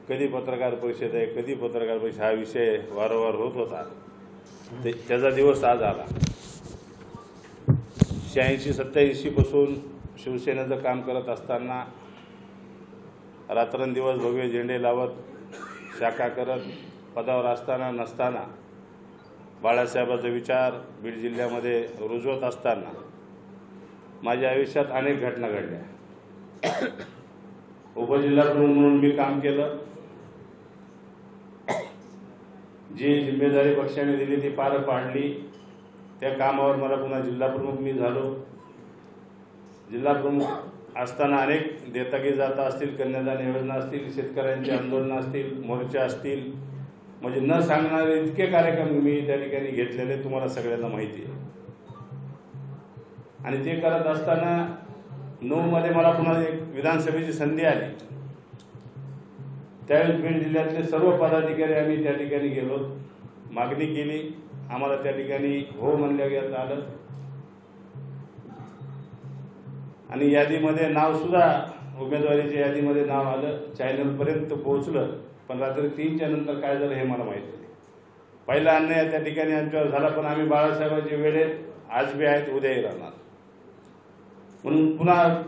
कधी पत्रकार परिषद आहे, कधी पत्रकार परिषद, हा विषय वारंवार होत होता. त्याचा दिवस आज आला. 86-87 पासून शिवसेनेचं काम करत असताना रात्रंदिवस भगवे झेंडे लावत, शाखा करत, पदावर असताना नसताना, बाळासाहेबांचा विचार बीड जिल्ह्यामध्ये रुजवत असताना माझ्या आयुष्यात अनेक घटना घडल्या. उपजिल्हाप्रमुख म्हणून मी काम केलं. जी जिम्मेदारी पक्षाने दिली ती पार पाडली. त्या कामावर मला पुन्हा जिल्हाप्रमुख मी झालो. जिल्हाप्रमुख असताना अनेक देताकी जाता असतील, कन्यादान योजना असतील, शेतकऱ्यांची आंदोलनं असतील, मोर्चे असतील, म्हणजे न सांगणारे इतके कार्यक्रम मी त्या ठिकाणी घेतलेले तुम्हाला सगळ्यांना माहिती आहे. आणि ते करत असताना 9 मध्ये मला पुन्हा एक विधानसभेची संधी आली. त्यावेळेस बीड जिल्ह्यातले सर्व पदाधिकारी आम्ही त्या ठिकाणी गेलो, मागणी केली. आम्हाला त्या ठिकाणी हो म्हणलं आलं आणि यादीमध्ये नाव सुद्धा, उमेदवारीच्या यादीमध्ये नाव आलं, चॅनलपर्यंत पोहोचलं. पण रात्री 3च्या नंतर काय झालं हे मला माहिती नाही. पहिला अन्याय त्या ठिकाणी आमच्यावर झाला, पण आम्ही बाळासाहेबांचे वेळेत आज बी आहेत, उद्याही राहणार म्हणून पुन्हा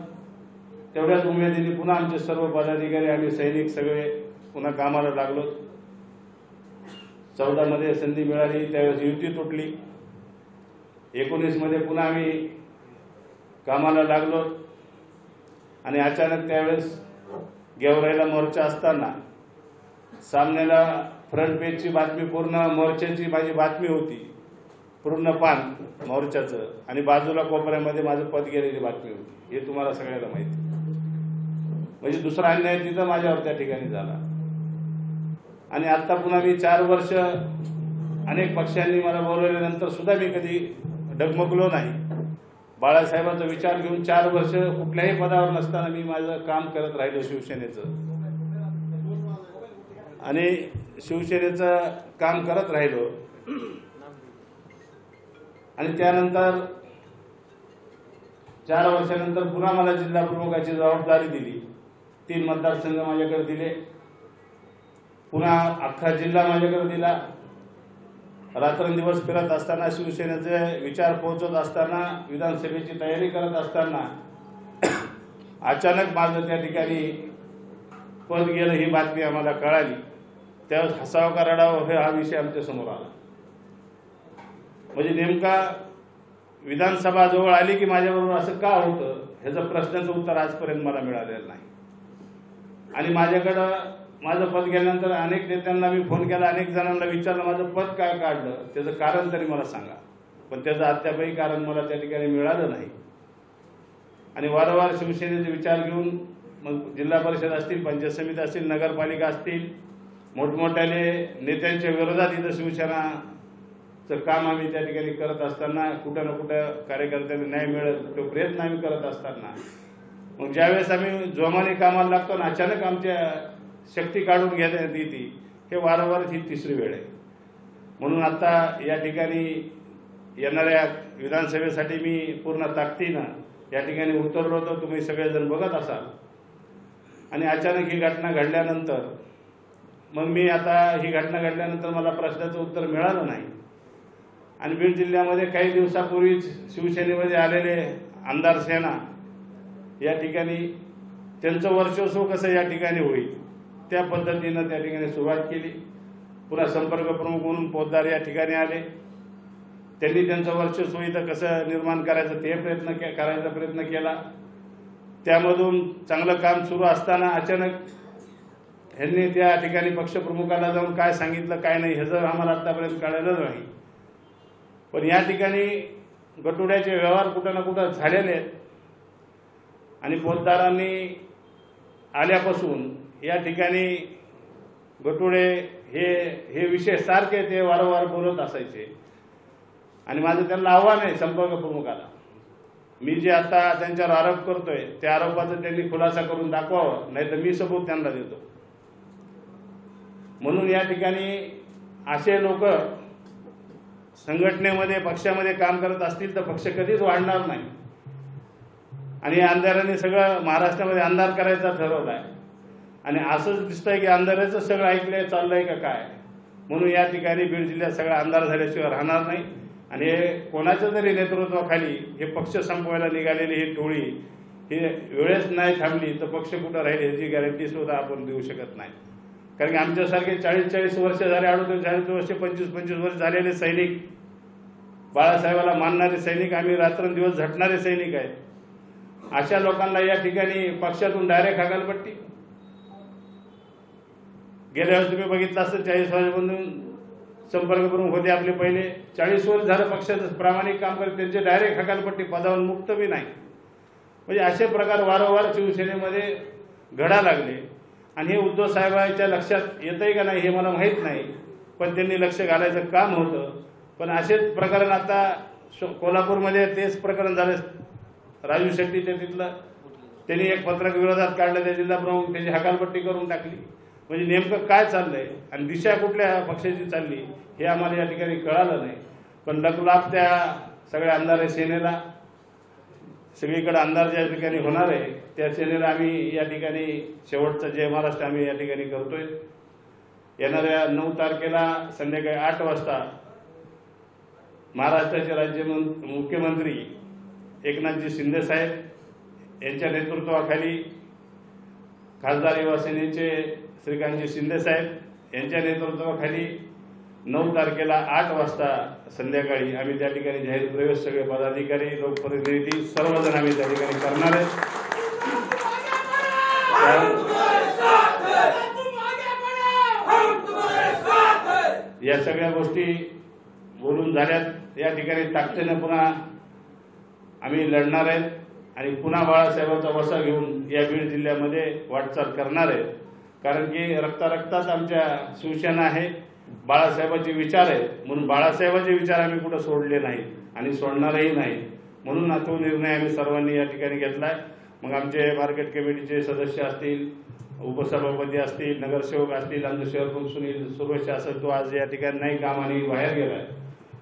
तेवढ्याच उमेदीने पुन्हा आमचे सर्व पदाधिकारी, आम्ही सैनिक सगळे पुन्हा कामाला लागलो. 14 मध्ये संधी मिळाली, त्यावेळेस युती तुटली. 19 मध्ये पुन्हा आम्ही कामाला लागलो आणि अचानक त्यावेळेस गेवराईला मोर्चा असताना सामन्याला फ्रंट पेजची बातमी, पूर्ण मोर्चाची माझी बातमी होती, पूर्ण पान मोर्चाचं, आणि बाजूला कोपऱ्यामध्ये माझं पद गेलेली बातमी होती. हे तुम्हाला सगळ्याला माहिती. म्हणजे दुसरा अन्याय तिथं माझ्यावर त्या ठिकाणी झाला. आणि आता पुन्हा मी 4 वर्ष अनेक पक्षांनी मला बोलवल्यानंतर सुद्धा मी कधी डगमगलो नाही. बाळासाहेबांचा विचार घेऊन 4 वर्ष कुठल्याही पदावर नसताना मी माझं काम करत राहिलो शिवसेनेचं, आणि शिवसेनेचं काम करत राहिलो. आणि त्यानंतर 4 वर्षानंतर पुन्हा मला जिल्हा प्रमुखाची जबाबदारी दिली. 3 मतदारसंघ माझ्याकडे दिले, पुन्हा अख्खा जिल्हा माझ्याकडे दिला. रात्रंदिवस फिरत असताना, शिवसेनेचे विचार पोहोचत असताना, विधानसभेची तयारी करत असताना अचानक माझं त्या ठिकाणी पद गेलं ही बातमी आम्हाला कळाली. त्यावेळेस हसावं का रडावं हे हा विषय आमच्या समोर आला. म्हणजे नेमका विधानसभा जवळ आली की माझ्याबरोबर असं का होतं ह्याचं प्रश्नाचं उत्तर आजपर्यंत मला मिळालेलं नाही. आणि माझ्याकडं माझं पद गेल्यानंतर अनेक नेत्यांना मी फोन केला, अनेक जणांना विचारलं माझं पद काय काढलं, त्याचं कारण तरी मला सांगा. पण त्याचं अद्यापही कारण मला त्या ठिकाणी मिळालं नाही. आणि वारंवार शिवसेनेचे विचार घेऊन मग जिल्हा परिषद असतील, पंचायत समिती असतील, नगरपालिका असतील, मोठमोठ्याने नेत्यांच्या विरोधात इथं शिवसेनाचं काम आम्ही त्या ठिकाणी करत असताना, कुठं ना कुठं कार्यकर्त्यांना न्याय मिळेल तो प्रयत्न आम्ही करत असताना, मग ज्यावेळेस आम्ही जोमाने कामाला लागतो आणि अचानक आमच्या शक्ती काढून घेण्यात येते, हे वारंवार ही 3री वेळ आहे. म्हणून आता या ठिकाणी येणाऱ्या विधानसभेसाठी मी पूर्ण ताकदीनं या ठिकाणी उतरलो होतो, तुम्ही सगळेजण बघत असाल. आणि अचानक ही घटना घडल्यानंतर मग मी आता ही घटना घडल्यानंतर मला प्रश्नाचं उत्तर मिळालं नाही. आणि बीड जिल्ह्यामध्ये काही दिवसापूर्वीच शिवसेनेमध्ये आलेले आमदार सेना या ठिकाणी त्यांचं वर्चस्व कसं या ठिकाणी होईल त्या पद्धतीनं त्या ठिकाणी सुरुवात केली. पुन्हा संपर्क प्रमुख म्हणून पोद्दार या ठिकाणी आले. त्यांनी त्यांचं वर्चस्व इथं कसं निर्माण करायचं ते करायचा प्रयत्न केला. त्यामधून चांगलं काम सुरू असताना अचानक ह्यांनी त्या ठिकाणी पक्षप्रमुखाला जाऊन काय सांगितलं काय नाही ह्याचं आम्हाला आतापर्यंत कळलेलं नाही. पण या ठिकाणी गटुड्याचे व्यवहार कुठं ना कुठं झालेले आहेत. आणि पोद्दारांनी आल्यापासून या ठिकाणी गटुडे हे विषय सारखे ते वारंवार बोलत असायचे. आणि माझं त्यांना आव्हान आहे संपर्क प्रमुखाला, मी जे आता त्यांच्यावर आरोप करतोय त्या आरोपाचा त्यांनी खुलासा करून दाखवावं, नाही तर मी सबूत त्यांना देतो. म्हणून या ठिकाणी असे लोक संघटनेमध्ये पक्षामध्ये काम करत असतील तर पक्ष कधीच वाढणार नाही. आणि अंधाराने सगळं महाराष्ट्रामध्ये अंधार करायचा ठरवला आहे. आणि असंच दिसतंय की अंधाराचं सगळं ऐकलंय चाललंय का काय, म्हणून या ठिकाणी बीड जिल्ह्यात सगळा अंधार झाल्याशिवाय राहणार नाही। आणि हे कोणाच्या तरी नेतृत्वाखाली हे पक्ष संपवायला निघालेली ही टोळी ही वेळेस नाही थांबली तर पक्ष कुठं राहील याची गॅरंटी सुद्धा आपण देऊ शकत नाही। कारण की आमच्यासारखे 40-40 वर्ष झाले, 38-40 वर्ष, 25-25 वर्ष झालेले सैनिक, बाळासाहेबाला मानणारे सैनिक, आम्ही रात्रंदिवस झटणारे सैनिक आहेत। अशा लोकांना या ठिकाणी पक्षातून डायरेक्ट हकालपट्टी। गेल्या वेळेस तुम्ही बघितलं असतं 40 वर्षापासून संपर्क प्रमुख होते आपले, पहिले 40 वर्ष झालं पक्षाचं प्रामाणिक काम करत, त्यांचे डायरेक्ट हकालपट्टी, पदावरून मुक्त बी नाही। म्हणजे असे प्रकार वारंवार शिवसेनेमध्ये घडा लागले आणि हे उद्धव साहेबांच्या लक्षात येतंय का नाही हे मला माहीत नाही, पण त्यांनी लक्ष घालायचं काम होतं। पण असेच प्रकरण आता कोल्हापूरमध्ये तेच प्रकरण झालं, राजू शेट्टीच्या तिथलं, त्यांनी एक पत्रक विरोधात काढलं, त्या जिल्हा प्रमुख त्याची हकालपट्टी करून टाकली। म्हणजे नेमकं काय चाललंय आणि दिशा कुठल्या पक्षाची चालली हे आम्हाला या ठिकाणी कळालं नाही। पण लकलाभ त्या सगळ्या अंधारे सेनेला, सगळीकडे अंधार ज्या ठिकाणी होणार आहे त्या सेनेला आम्ही या ठिकाणी शेवटचा जय महाराष्ट्र आम्ही या ठिकाणी करतोय। येणाऱ्या 9 तारखेला संध्याकाळी 8 वाजता महाराष्ट्राचे मुख्यमंत्री एकनाथजी शिंदे साहेब यांच्या नेतृत्वाखाली खासदार युवा सेनेचे श्रीकांतजी शिंदे साहेब यांच्या नेतृत्वाखाली 9 तारखेला 8 वाजता संध्याकाळी आम्ही त्या ठिकाणी जाहीर प्रवेश सगळे पदाधिकारी, लोकप्रतिनिधी सर्वजण आम्ही त्या ठिकाणी करणार आहे। या सगळ्या गोष्टी बोलून झाल्यात, या ठिकाणी ताकदीने पुन्हा आम्ही लढणार आहेत आणि पुन्हा बाळासाहेबांचा वसा घेऊन या बीड जिल्ह्यामध्ये वाटचाल करणार आहेत। कारण की रक्तात आमच्या शिवसेना आहे, बाळासाहेबांचे विचार आहेत, म्हणून बाळासाहेबांचे विचार आम्ही कुठं सोडले नाहीत आणि सोडणारही नाही। म्हणून तो निर्णय आम्ही सर्वांनी या ठिकाणी घेतलाय। मग आमचे मार्केट कमिटीचे सदस्य असतील, उपसभापती असतील, नगरसेवक असतील, आमचे शहर प्रमुख सुनील सुरवशी असेल, तो आज या ठिकाणी नाही कामाने बाहेर गेलाय।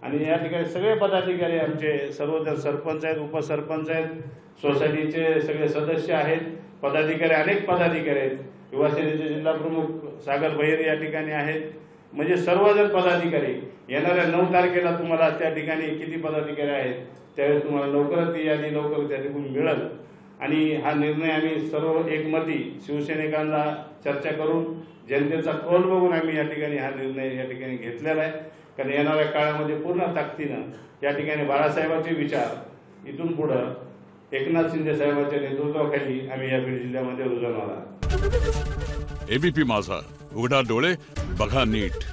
आणि या ठिकाणी सगळे पदाधिकारी आमचे सर्वजण, सरपंच आहेत, उपसरपंच आहेत, सोसायटीचे सगळे सदस्य आहेत, पदाधिकारी अनेक पदाधिकारी आहेत, युवा सेनेचे जिल्हा प्रमुख सागर भैर या ठिकाणी आहेत, म्हणजे सर्वजण पदाधिकारी। येणाऱ्या 9 तारखेला तुम्हाला त्या ठिकाणी किती पदाधिकारी आहेत त्यावेळेस तुम्हाला लवकरच ती यादी लवकर त्या ठिकाणी मिळेल। आणि हा निर्णय आम्ही सर्व एकमती शिवसैनिकांना चर्चा करून जनतेचा कौल बघून आम्ही या ठिकाणी हा निर्णय या ठिकाणी घेतलेला आहे। कारण येणाऱ्या काळामध्ये पूर्ण ताकदीनं या ठिकाणी बाळासाहेबांचे विचार इथून पुढं एकनाथ शिंदे साहेबांच्या नेतृत्वाखाली आम्ही या बीड जिल्ह्यामध्ये रुजवणार आहोत। एबीपी माझा, उघडा डोळे बघा नीट।